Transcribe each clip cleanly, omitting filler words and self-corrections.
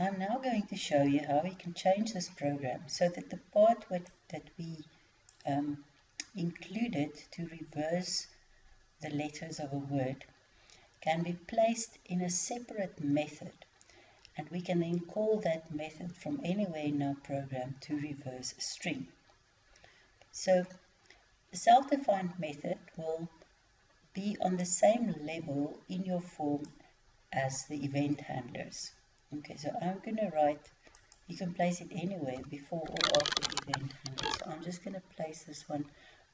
I'm now going to show you how we can change this program so that the part that we included to reverse the letters of a word can be placed in a separate method, and we can then call that method from anywhere in our program to reverse a string. So the self-defined method will be on the same level in your form as the event handlers. Okay, so I'm going to write, you can place it anywhere before or after the event handler. So I'm just going to place this one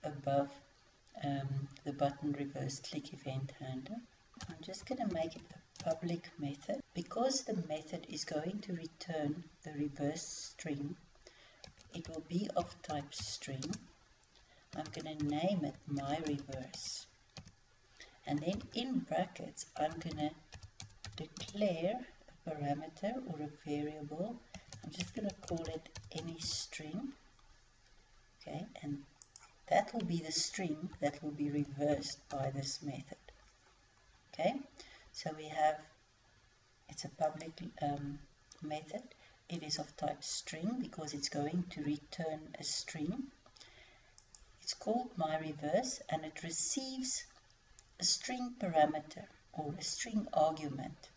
above the button reverse click event handler. I'm just going to make it a public method. Because the method is going to return the reverse string, it will be of type string. I'm going to name it myReverse. And then in brackets, I'm going to declare a parameter or a variable. I'm just going to call it any string. Okay, and that will be the string that will be reversed by this method. Okay, so we have, it's a public method. It is of type string because it's going to return a string. It's called myReverse, and it receives a string parameter or a string argument.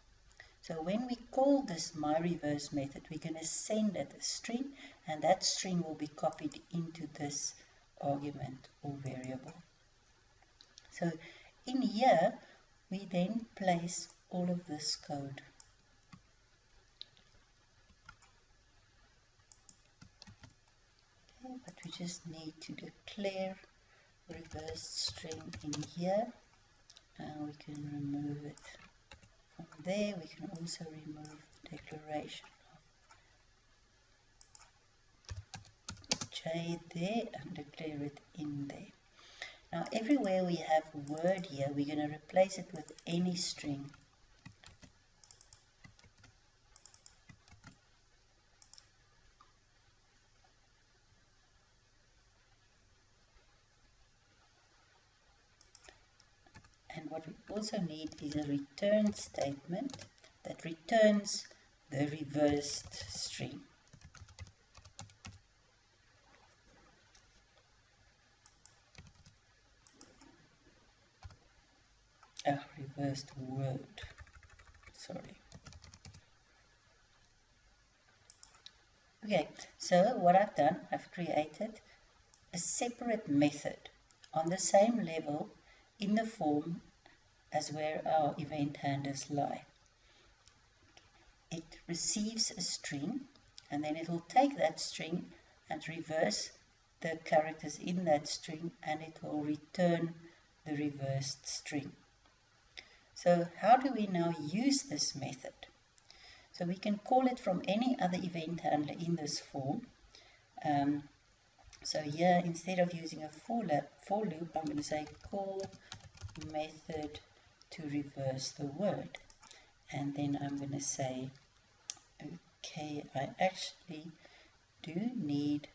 So when we call this myReverse method, we're going to send it a string, and that string will be copied into this argument or variable. So in here, we then place all of this code. Okay, but we just need to declare reverse string in here, and we can remove it from there. We can also remove the declaration of J there and declare it in there. Now everywhere we have word here, we're going to replace it with any string. And what we also need is a return statement that returns the reversed string. Reversed word, sorry. Okay, so what I've done, I've created a separate method on the same level in the form as where our event handlers lie. It receives a string, and then it will take that string and reverse the characters in that string, and it will return the reversed string. So how do we now use this method? So we can call it from any other event handler in this form. So here, instead of using a for loop, I'm going to say call method to reverse the word. And then I'm going to say, okay, I actually do need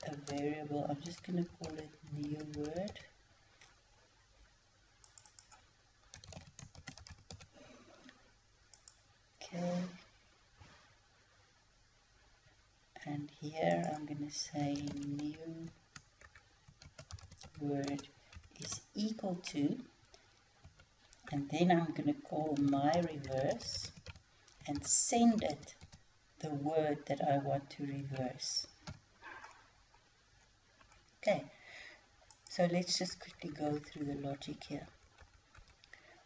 a variable. I'm just going to call it new word. Okay, and here I'm going to say new word is equal to, and then I'm going to call myReverse and send it the word that I want to reverse. Okay, so let's just quickly go through the logic here.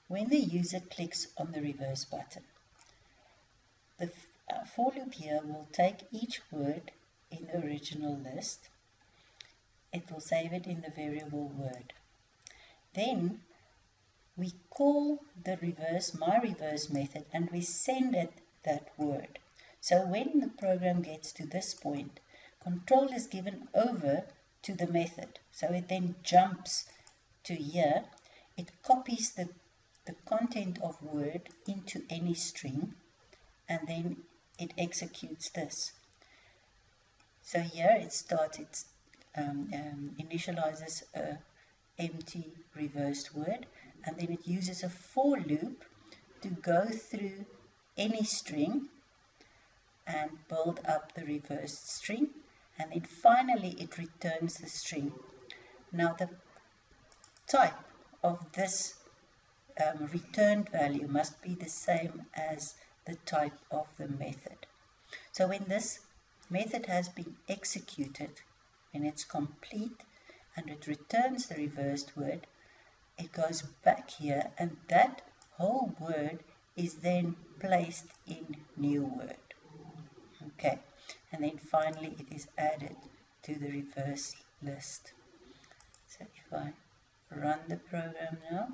When the user clicks on the reverse button, the for loop here will take each word in the original list. It will save it in the variable word. Then we call the myReverse method, and we send it that word. So when the program gets to this point, control is given over to the method. So it then jumps to here. It copies the content of word into any string, and then it executes this. So here it starts, it initializes a empty reversed word, and then it uses a for loop to go through any string and build up the reversed string, and then finally it returns the string. Now the type of this returned value must be the same as the type of the method. So when this method has been executed, when it's complete and it returns the reversed word, it goes back here, and that whole word is then placed in new word. Okay, and then finally it is added to the reverse list. So if I run the program now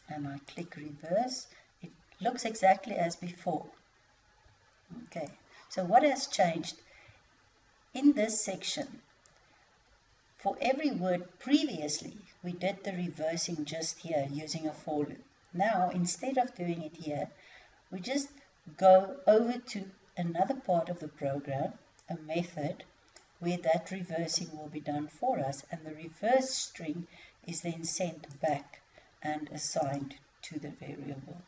and I click reverse, it looks exactly as before. Okay, so what has changed in this section? For every word previously, we did the reversing just here using a for loop. Now, instead of doing it here, we just go over to another part of the program, a method, where that reversing will be done for us, and the reverse string is then sent back and assigned to the variable.